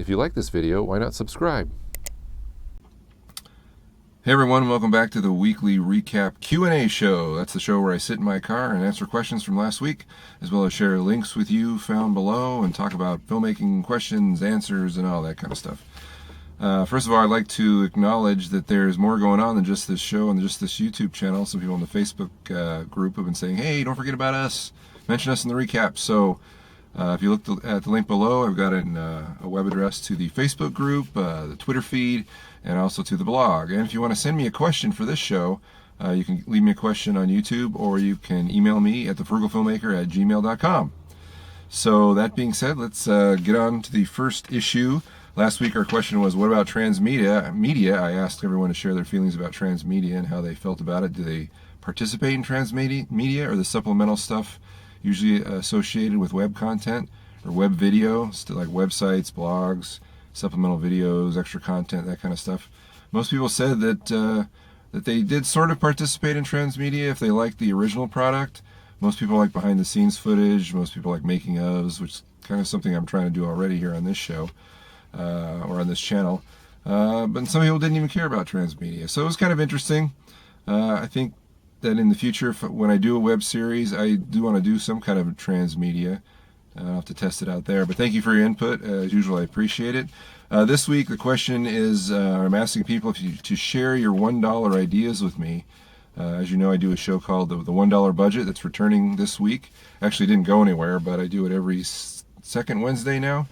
If you like this video, why not subscribe? Hey everyone, welcome back to the weekly recap Q&A show. That's the show where I sit in my car and answer questions from last week, as well as share links with you found below and talk about filmmaking questions, answers, and all that kind of stuff. First of all, I'd like to acknowledge that there's more going on than just this show and just this YouTube channel. Some people in the Facebook group have been saying, hey, don't forget about us. Mention us in the recap. So if you look at the link below, I've got a web address to the Facebook group, the Twitter feed, and also to the blog. And if you want to send me a question for this show, you can leave me a question on YouTube, or you can email me at thefrugalfilmmaker@gmail.com. So that being said, let's get on to the first issue. Last week our question was, what about transmedia? I asked everyone to share their feelings about transmedia and how they felt about it. Do they participate in transmedia or the supplemental stuff usually associated with web content or web video, like websites, blogs, supplemental videos, extra content, that kind of stuff? Most people said that they did sort of participate in transmedia if they liked the original product. Most people like behind the scenes footage. Most people like making ofs, which is kind of something I'm trying to do already here on this show. Or on this channel, but some people didn't even care about transmedia, so it was kind of interesting. I think that in the future, when I do a web series, I do want to do some kind of transmedia. I'll have to test it out there, but thank you for your input. As usual, I appreciate it. This week the question is, I'm asking people to share your $1 ideas with me. As you know, I do a show called the $1 Budget that's returning this week. Actually didn't go anywhere, but I do it every second Wednesday now.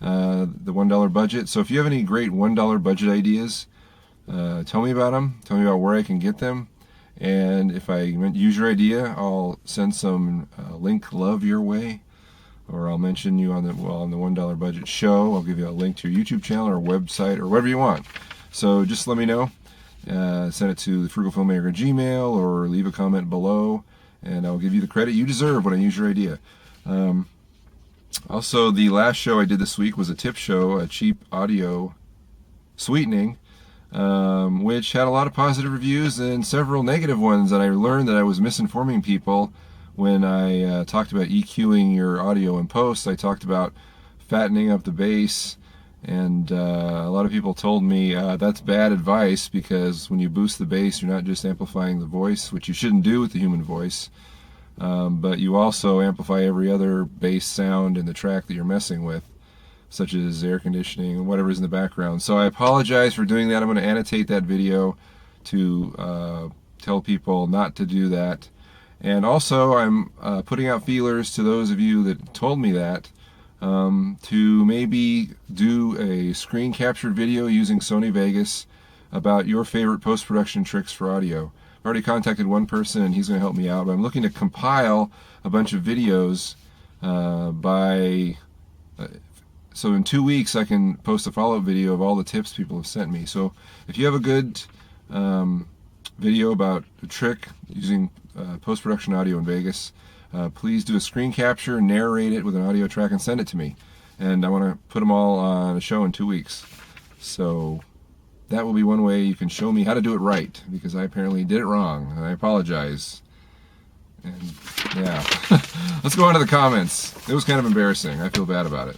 The $1 budget. So if you have any great $1 budget ideas, tell me about them. Tell me about where I can get them. And if I use your idea, I'll send some link love your way, or I'll mention you on the $1 budget show. I'll give you a link to your YouTube channel or website or whatever you want. So just let me know. Send it to the Frugal Filmmaker Gmail, or leave a comment below, and I'll give you the credit you deserve when I use your idea. Also, the last show I did this week was a tip show, a cheap audio sweetening, which had a lot of positive reviews and several negative ones, and I learned that I was misinforming people when I talked about EQing your audio in post. I talked about fattening up the bass, and a lot of people told me that's bad advice, because when you boost the bass, you're not just amplifying the voice, which you shouldn't do with the human voice. But you also amplify every other bass sound in the track that you're messing with, such as air conditioning and whatever's in the background. So I apologize for doing that. I'm going to annotate that video to tell people not to do that. And also, I'm putting out feelers to those of you that told me that, to maybe do a screen captured video using Sony Vegas about your favorite post-production tricks for audio. I've already contacted one person and he's going to help me out, but I'm looking to compile a bunch of videos so in 2 weeks I can post a follow-up video of all the tips people have sent me. So if you have a good video about a trick using post-production audio in Vegas, please do a screen capture, narrate it with an audio track, and send it to me. And I want to put them all on a show in 2 weeks. So that will be one way you can show me how to do it right, because I apparently did it wrong, and I apologize. And yeah, let's go on to the comments. It was kind of embarrassing. I feel bad about it.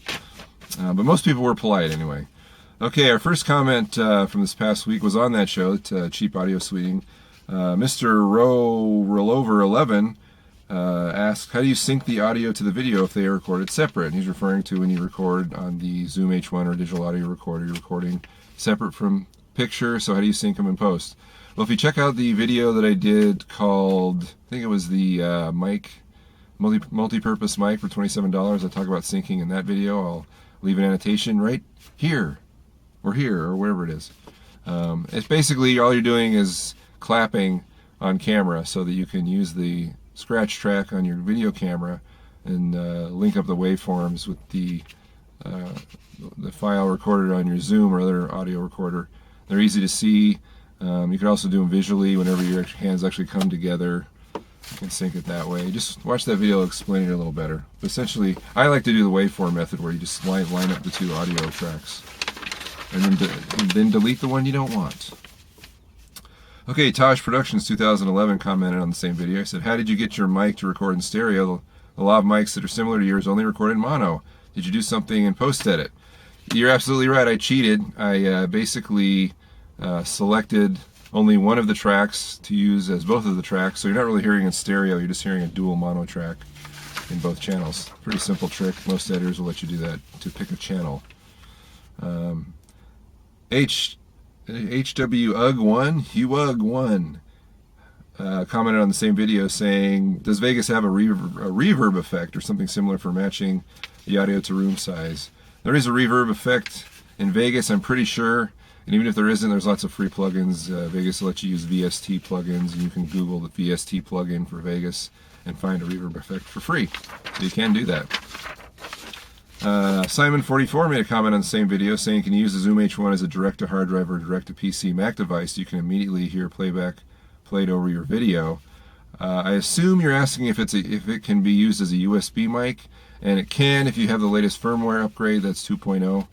But most people were polite anyway. Okay, our first comment from this past week was on that show, Cheap Audio Sweetening. Mr. Rollover11 asked, how do you sync the audio to the video if they are recorded separate? And he's referring to when you record on the Zoom H1 or digital audio recorder, you're recording separate from picture, so how do you sync them in post? Well, if you check out the video that I did called, I think it was the multi-purpose mic for $27, I talk about syncing in that video. I'll leave an annotation right here or wherever it is. It's basically all you're doing is clapping on camera so that you can use the scratch track on your video camera and link up the waveforms with the file recorded on your Zoom or other audio recorder. They're easy to see. You can also do them visually whenever your hands actually come together. You can sync it that way. Just watch that video, I'll explain it a little better. But essentially, I like to do the waveform method where you just line up the two audio tracks and then delete the one you don't want. Okay, Taj Productions 2011 commented on the same video. I said, how did you get your mic to record in stereo? A lot of mics that are similar to yours only record in mono. Did you do something in post-edit? You're absolutely right. I cheated. I basically selected only one of the tracks to use as both of the tracks, so you're not really hearing in stereo, you're just hearing a dual mono track in both channels. Pretty simple trick. Most editors will let you do that to pick a channel. HWUG1 commented on the same video saying, does Vegas have a reverb effect or something similar for matching the audio to room size? There is a reverb effect in Vegas, I'm pretty sure. And even if there isn't, there's lots of free plugins. Vegas will let you use VST plugins, and you can Google the VST plugin for Vegas and find a reverb effect for free. So you can do that. Simon44 made a comment on the same video saying, can you use the Zoom H1 as a direct-to-hard drive or direct-to-PC Mac device? You can immediately hear playback played over your video. I assume you're asking if it can be used as a USB mic, and it can if you have the latest firmware upgrade. That's 2.0.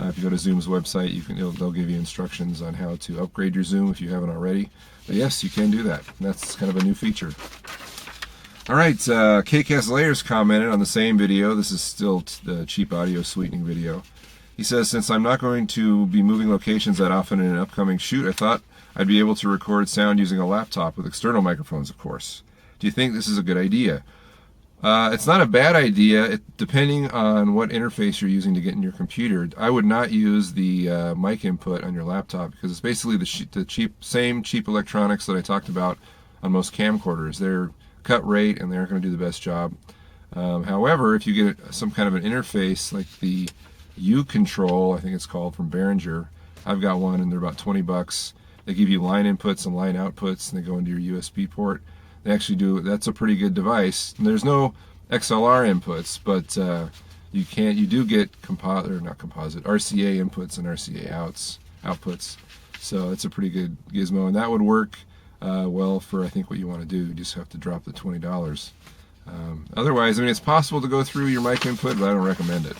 If you go to Zoom's website, they'll give you instructions on how to upgrade your Zoom if you haven't already. But yes, you can do that. That's kind of a new feature. All right, KCast Layers commented on the same video. This is still the cheap audio sweetening video. He says, since I'm not going to be moving locations that often in an upcoming shoot, I thought I'd be able to record sound using a laptop with external microphones, of course. Do you think this is a good idea? It's not a bad idea, depending on what interface you're using to get in your computer. I would not use the mic input on your laptop because it's basically the same cheap electronics that I talked about on most camcorders. They're cut rate and they aren't going to do the best job. However, if you get some kind of an interface like the U-Control, I think it's called, from Behringer, I've got one and they're about $20. They give you line inputs and line outputs and they go into your USB port. They actually do. That's a pretty good device. And there's no XLR inputs, but you do get RCA inputs and RCA outputs. So it's a pretty good gizmo, and that would work well for I think what you want to do. You just have to drop the $20. Otherwise, I mean, it's possible to go through your mic input, but I don't recommend it.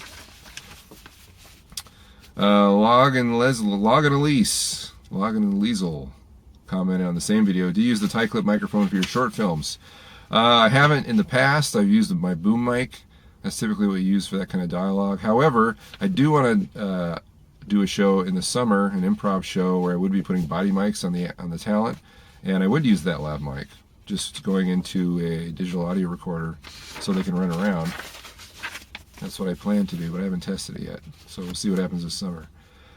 Logan Liesel commented on the same video. Do you use the tie clip microphone for your short films? I haven't in the past. I've used my boom mic. That's typically what you use for that kind of dialogue. However, I do want to do a show in the summer, an improv show where I would be putting body mics on the talent, and I would use that lav mic, just going into a digital audio recorder so they can run around. That's what I plan to do, but I haven't tested it yet. So we'll see what happens this summer.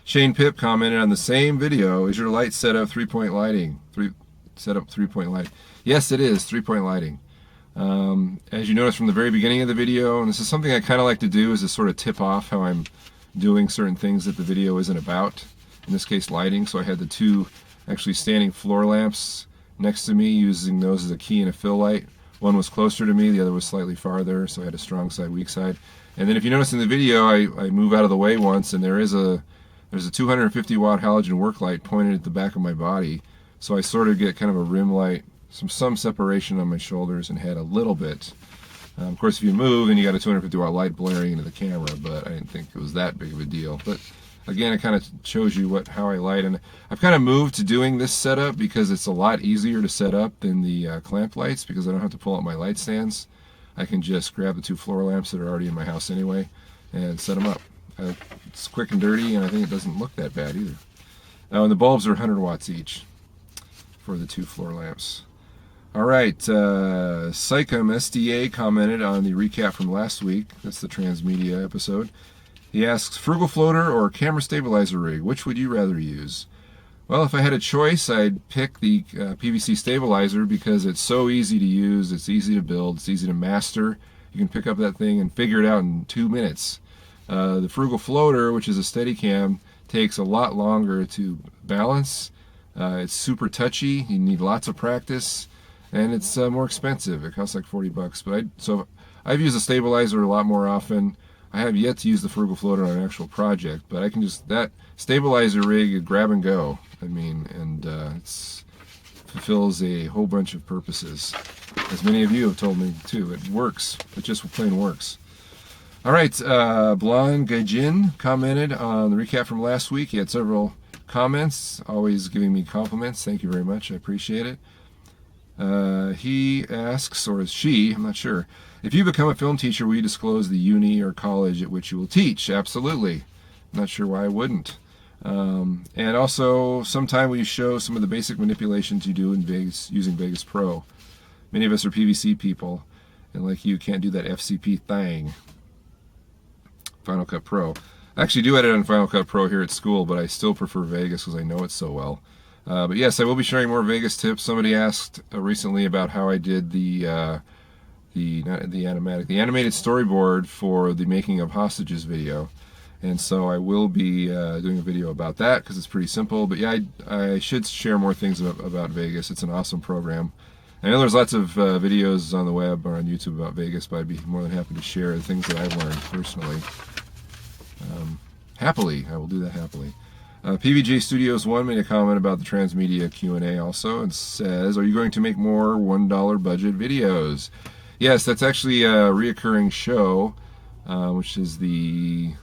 Shane Pip commented on the same video, is your light setup 3-point lighting? Setup 3-point lighting. Yes, it is 3-point lighting. As you noticed from the very beginning of the video, and this is something I kind of like to do, is to sort of tip off how I'm doing certain things that the video isn't about. In this case, lighting. So I had the two actually standing floor lamps next to me, using those as a key and a fill light. One was closer to me, the other was slightly farther, so I had a strong side, weak side. And then if you notice in the video, I move out of the way once, and there's a 250 watt halogen work light pointed at the back of my body, so I sort of get kind of a rim light, some separation on my shoulders and head a little bit. Of course, if you move, then you got a 250 watt light blaring into the camera, but I didn't think it was that big of a deal. But again, it kind of shows you how I light, and I've kind of moved to doing this setup because it's a lot easier to set up than the clamp lights, because I don't have to pull out my light stands. I can just grab the two floor lamps that are already in my house anyway and set them up. It's quick and dirty, and I think it doesn't look that bad either. And the bulbs are 100 watts each for the two floor lamps. All right, Psychum SDA commented on the recap from last week. That's the transmedia episode. He asks, Frugal floater or camera stabilizer rig, which would you rather use? Well, if I had a choice, I'd pick the PVC stabilizer because it's so easy to use, it's easy to build, it's easy to master. You can pick up that thing and figure it out in 2 minutes. The Frugal floater, which is a Steadicam, takes a lot longer to balance. It's super touchy. You need lots of practice, and it's more expensive. It costs like $40. So I've used a stabilizer a lot more often. I have yet to use the Frugal floater on an actual project, but I can just, that stabilizer rig, grab and go. I mean, and it fulfills a whole bunch of purposes. As many of you have told me too, it works. It just plain works. All right, Blonde Gaijin commented on the recap from last week. He had several comments, always giving me compliments. Thank you very much. I appreciate it. He asks, or is she, I'm not sure, if you become a film teacher, will you disclose the uni or college at which you will teach? Absolutely. Not sure why I wouldn't. And also, sometime we show some of the basic manipulations you do in Vegas using Vegas Pro. Many of us are PVC people, and like you, can't do that FCP thing. Final Cut Pro. I actually do edit on Final Cut Pro here at school, but I still prefer Vegas because I know it so well. But yes, I will be sharing more Vegas tips. Somebody asked recently about how I did the animated storyboard for the Making of Hostages video. And so I will be doing a video about that because it's pretty simple. But yeah, I should share more things about Vegas. It's an awesome program. I know there's lots of videos on the web or on YouTube about Vegas, but I'd be more than happy to share the things that I've learned personally. Happily, I will do that happily. PVJ Studios 1 made a comment about the Transmedia Q&A also and says, are you going to make more $1 budget videos? Yes, that's actually a reoccurring show, which is the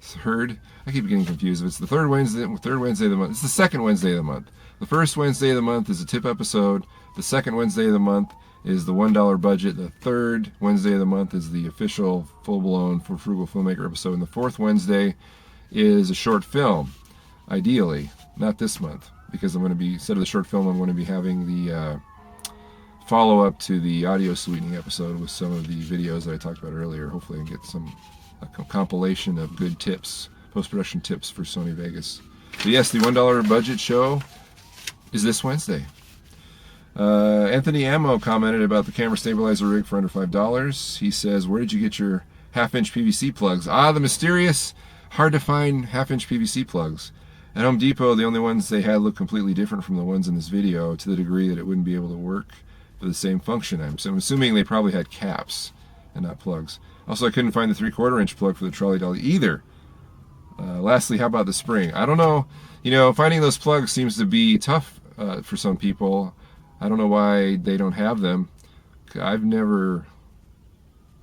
third, I keep getting confused if it's the third Wednesday of the month. It's the second Wednesday of the month. The first Wednesday of the month is a tip episode. The second Wednesday of the month is the $1 budget. The third Wednesday of the month is the official full-blown for Frugal Filmmaker episode. And the fourth Wednesday is a short film, ideally. Not this month, because I'm going to be, instead of the short film, I'm going to be having the follow-up to the audio sweetening episode with some of the videos that I talked about earlier. Hopefully I can get a compilation of good tips, post-production tips for Sony Vegas. So yes, the $1 budget show is this Wednesday. Anthony Ammo commented about the camera stabilizer rig for under $5. He says, where did you get your half-inch PVC plugs? The mysterious, hard-to-find half-inch PVC plugs. At Home Depot, the only ones they had looked completely different from the ones in this video, to the degree that it wouldn't be able to work for the same function. I'm assuming they probably had caps and not plugs. Also, I couldn't find the 3/4 inch plug for the trolley dolly either. Lastly, how about the spring? I don't know. You know, finding those plugs seems to be tough for some people. I don't know why they don't have them. I've never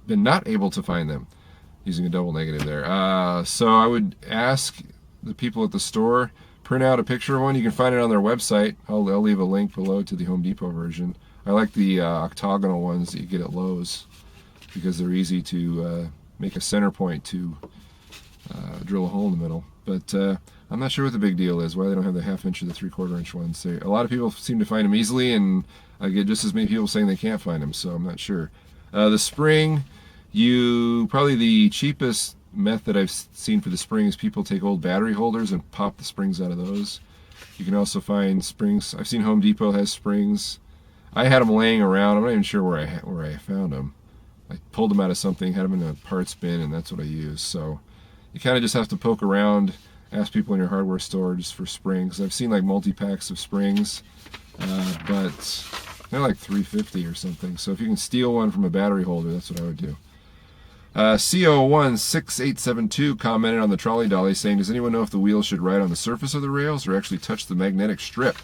been not able to find them, using a double negative there. So I would ask the people at the store, print out a picture of one. You can find it on their website. I'll leave a link below to the Home Depot version. I like the octagonal ones that you get at Lowe's because they're easy to make a center point to drill a hole in the middle. But I'm not sure what the big deal is, why they don't have the half-inch or the 3/4 inch ones. A lot of people seem to find them easily, and I get just as many people saying they can't find them, so I'm not sure. The spring, probably the cheapest method I've seen for the spring is people take old battery holders and pop the springs out of those. You can also find springs. I've seen Home Depot has springs. I had them laying around. I'm not even sure where I found them. I pulled them out of something, had them in a parts bin, and that's what I used. So you kind of just have to poke around, ask people in your hardware store just for springs. I've seen like multi-packs of springs, but they're like $3.50 or something. So if you can steal one from a battery holder, that's what I would do. CO16872 commented on the trolley dolly saying, does anyone know if the wheels should ride on the surface of the rails or actually touch the magnetic strip?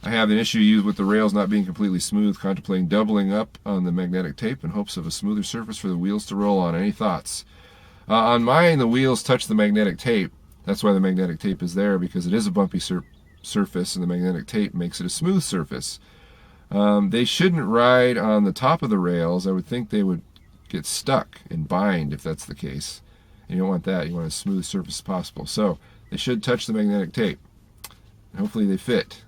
I have an issue with the rails not being completely smooth, contemplating doubling up on the magnetic tape in hopes of a smoother surface for the wheels to roll on. Any thoughts? On mine, the wheels touch the magnetic tape. That's why the magnetic tape is there, because it is a bumpy surface and the magnetic tape makes it a smooth surface. They shouldn't ride on the top of the rails. I would think they would get stuck and bind if that's the case. And you don't want that. You want a smooth surface as possible. So they should touch the magnetic tape. And hopefully they fit.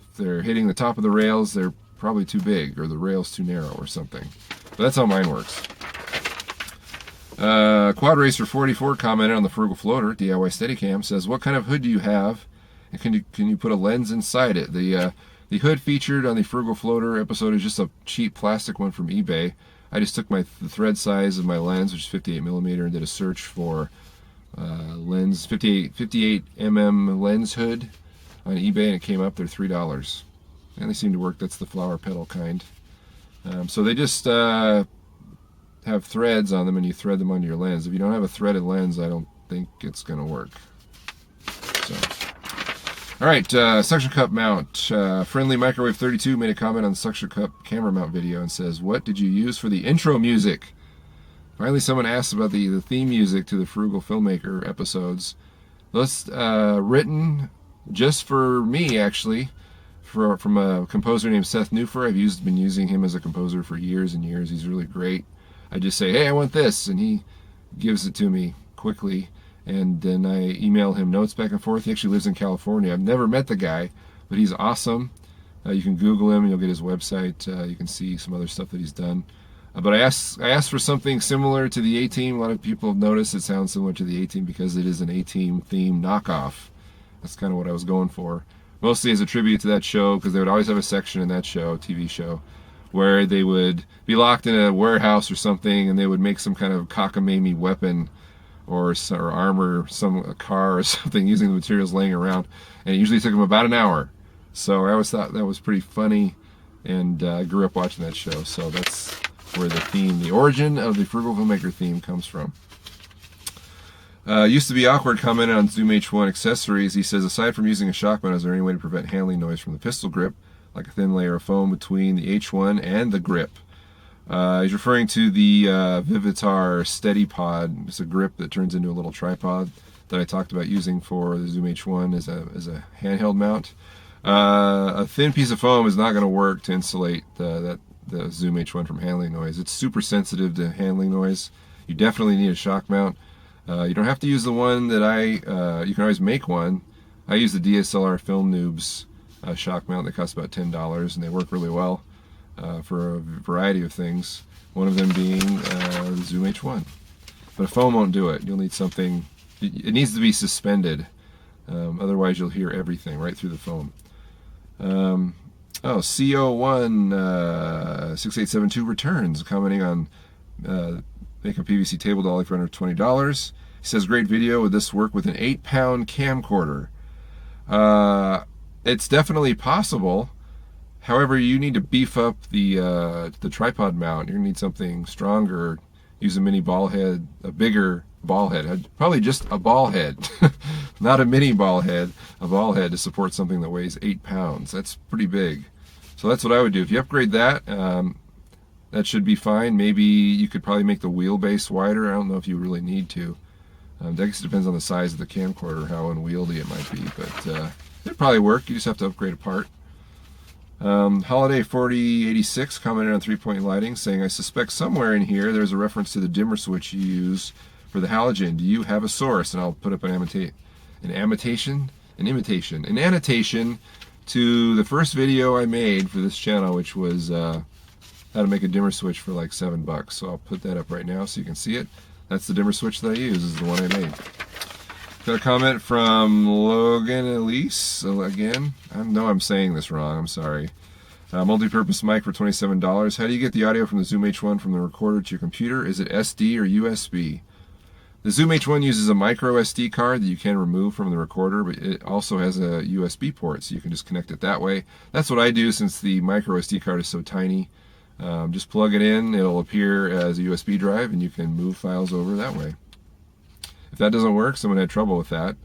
If they're hitting the top of the rails, they're probably too big, or the rail's too narrow or something. But that's how mine works. Quad Racer 44 commented on the Frugal Floater DIY Steadicam, says, what kind of hood do you have, and can you put a lens inside it? The hood featured on the Frugal Floater episode is just a cheap plastic one from eBay. I just took the thread size of my lens, which is 58mm, and did a search for lens 58 mm lens hood on eBay, and it came up. They're $3, and they seem to work. That's the flower petal kind. So they just have threads on them, and you thread them onto your lens. If you don't have a threaded lens, I don't think it's going to work. So, all right, suction cup mount. Friendly Microwave 32 made a comment on the suction cup camera mount video and says, what did you use for the intro music? Finally, someone asked about the theme music to the Frugal Filmmaker episodes. That's written just for me, actually, from a composer named Seth Neufer. I've been using him as a composer for years and years. He's really great. I just say, hey, I want this, and he gives it to me quickly. and then I email him notes back and forth. He actually lives in California. I've never met the guy, but he's awesome. You can Google him and you'll get his website. You can see some other stuff that he's done. But I asked for something similar to the A-Team. A lot of people have noticed it sounds similar to the A-Team because it is an A-Team theme knockoff. That's kind of what I was going for. Mostly as a tribute to that show, because they would always have a section in that show, TV show, where they would be locked in a warehouse or something, and they would make some kind of cockamamie weapon or armor, a car or something, using the materials laying around. And it usually took them about an hour. So I always thought that was pretty funny, and I grew up watching that show. So that's where the origin of the Frugal Filmmaker theme comes from. Used to be awkward commented on Zoom H1 accessories. He says, aside from using a shock mount, is there any way to prevent handling noise from the pistol grip, like a thin layer of foam between the H1 and the grip? He's referring to the Vivitar Steady Pod. It's a grip that turns into a little tripod that I talked about using for the Zoom H1 as a handheld mount. A thin piece of foam is not going to work to insulate the Zoom H1 from handling noise. It's super sensitive to handling noise. You definitely need a shock mount. You don't have to use the one that you can always make one. I use the DSLR Film Noobs shock mount that costs about $10, and they work really well for a variety of things. One of them being the Zoom H1. But a foam won't do it. You'll need something, it needs to be suspended. Otherwise you'll hear everything right through the foam. CO1 6872 returns, commenting on make a PVC table dolly for under $20. He says, great video. Would this work with an 8-pound camcorder? It's definitely possible. However, you need to beef up the tripod mount. You're going to need something stronger. Use a mini ball head, a bigger ball head. Probably just a ball head. Not a mini ball head, a ball head to support something that weighs 8 pounds. That's pretty big. So that's what I would do. If you upgrade that, that should be fine. Maybe you could probably make the wheelbase wider. I don't know if you really need to. I guess it depends on the size of the camcorder, how unwieldy it might be, but it'd probably work. You just have to upgrade a part. Holiday 4086 commented on 3-point lighting, saying, I suspect somewhere in here there's a reference to the dimmer switch you use for the halogen. Do you have a source? And I'll put up an annotation to the first video I made for this channel, which was how to make a dimmer switch for like $7. So I'll put that up right now so you can see it. That's the dimmer switch that I use, is the one I made. Got a comment from Logan Elise. So again, I know I'm saying this wrong, I'm sorry. Multi-purpose mic for $27. How do you get the audio from the Zoom H1 from the recorder to your computer? Is it SD or USB? The Zoom H1 uses a micro SD card that you can remove from the recorder, but it also has a USB port, so you can just connect it that way. That's what I do since the micro SD card is so tiny. Just plug it in, it'll appear as a USB drive, and you can move files over that way. If that doesn't work, someone had trouble with that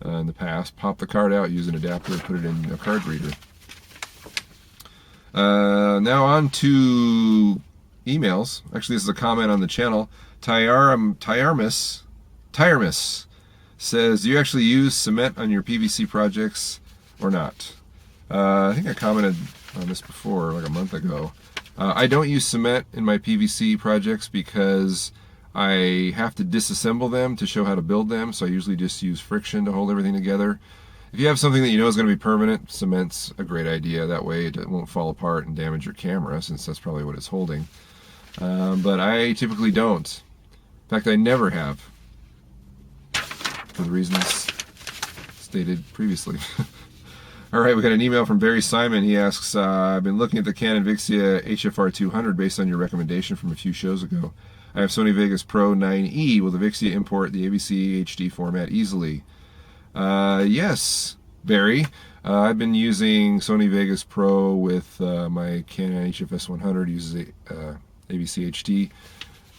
in the past. Pop the card out, use an adapter, put it in a card reader. Now on to emails. Actually, this is a comment on the channel. Tyarmus says, do you actually use cement on your PVC projects or not? I think I commented on this before, like a month ago. I don't use cement in my PVC projects because I have to disassemble them to show how to build them, so I usually just use friction to hold everything together. If you have something that you know is going to be permanent, cement's a great idea. That way it won't fall apart and damage your camera, since that's probably what it's holding. But I typically don't. In fact, I never have, for the reasons stated previously. All right, we got an email from Barry Simon. He asks, I've been looking at the Canon VIXIA HFR200 based on your recommendation from a few shows ago. I have Sony Vegas Pro 9e. Will the VIXIA import the AVC HD format easily? Yes, Barry. I've been using Sony Vegas Pro with my Canon HFS100, uses AVC HD.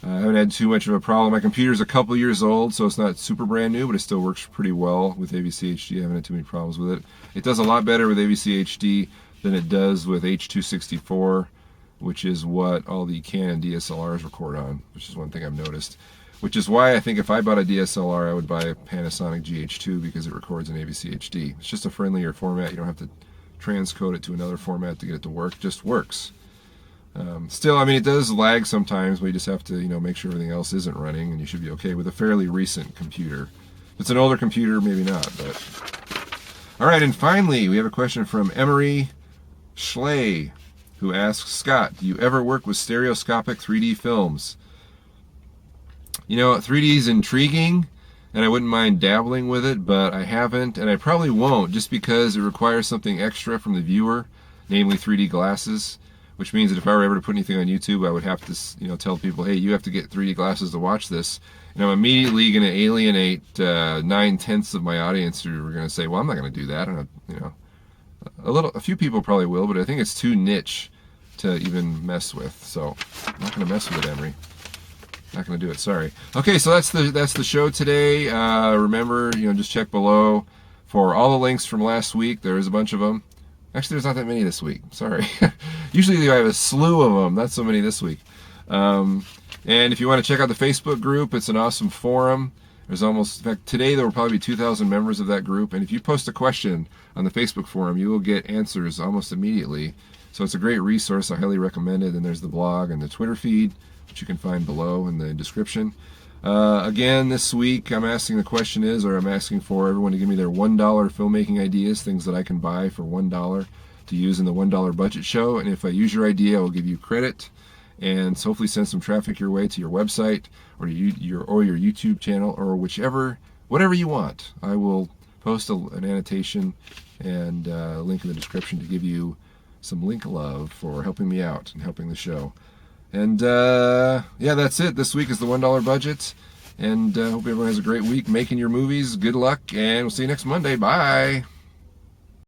I haven't had too much of a problem. My computer's a couple years old, so it's not super brand new, but it still works pretty well with AVC HD. I haven't had too many problems with it. It does a lot better with AVC HD than it does with H.264, which is what all the Canon DSLRs record on, which is one thing I've noticed. Which is why I think if I bought a DSLR, I would buy a Panasonic GH2 because it records in AVC HD. It's just a friendlier format. You don't have to transcode it to another format to get it to work. It just works. Still, I mean, it does lag sometimes, but you just have to, make sure everything else isn't running, and you should be okay with a fairly recent computer. If it's an older computer, maybe not. But all right, and finally, we have a question from Anre Schley, who asks, Scott, do you ever work with stereoscopic 3D films? You know, 3D is intriguing, and I wouldn't mind dabbling with it, but I haven't, and I probably won't, just because it requires something extra from the viewer, namely 3D glasses, which means that if I were ever to put anything on YouTube, I would have to, tell people, hey, you have to get 3D glasses to watch this, and I'm immediately going to alienate 9/10 of my audience who are going to say, well, I'm not going to do that, and a few people probably will, but I think it's too niche to even mess with, so I'm not going to mess with it, Anre. Not going to do it, sorry. Okay, so that's the show today. Remember, just check below for all the links from last week. There is a bunch of them. Actually, there's not that many this week. Sorry. Usually I have a slew of them. Not so many this week. And if you want to check out the Facebook group, it's an awesome forum. There's in fact, today there will probably be 2,000 members of that group. And if you post a question on the Facebook forum, you will get answers almost immediately. So it's a great resource. I highly recommend it. And there's the blog and the Twitter feed, which you can find below in the description. Again, this week I'm asking for everyone to give me their $1 filmmaking ideas, things that I can buy for $1 to use in the $1 budget show. And if I use your idea, I will give you credit and hopefully send some traffic your way to your website or your YouTube channel or whatever you want. I will post an annotation and a link in the description to give you some link love for helping me out and helping the show. And yeah, that's it. This week is the $1 budget. And hope everyone has a great week making your movies. Good luck, and we'll see you next Monday. Bye.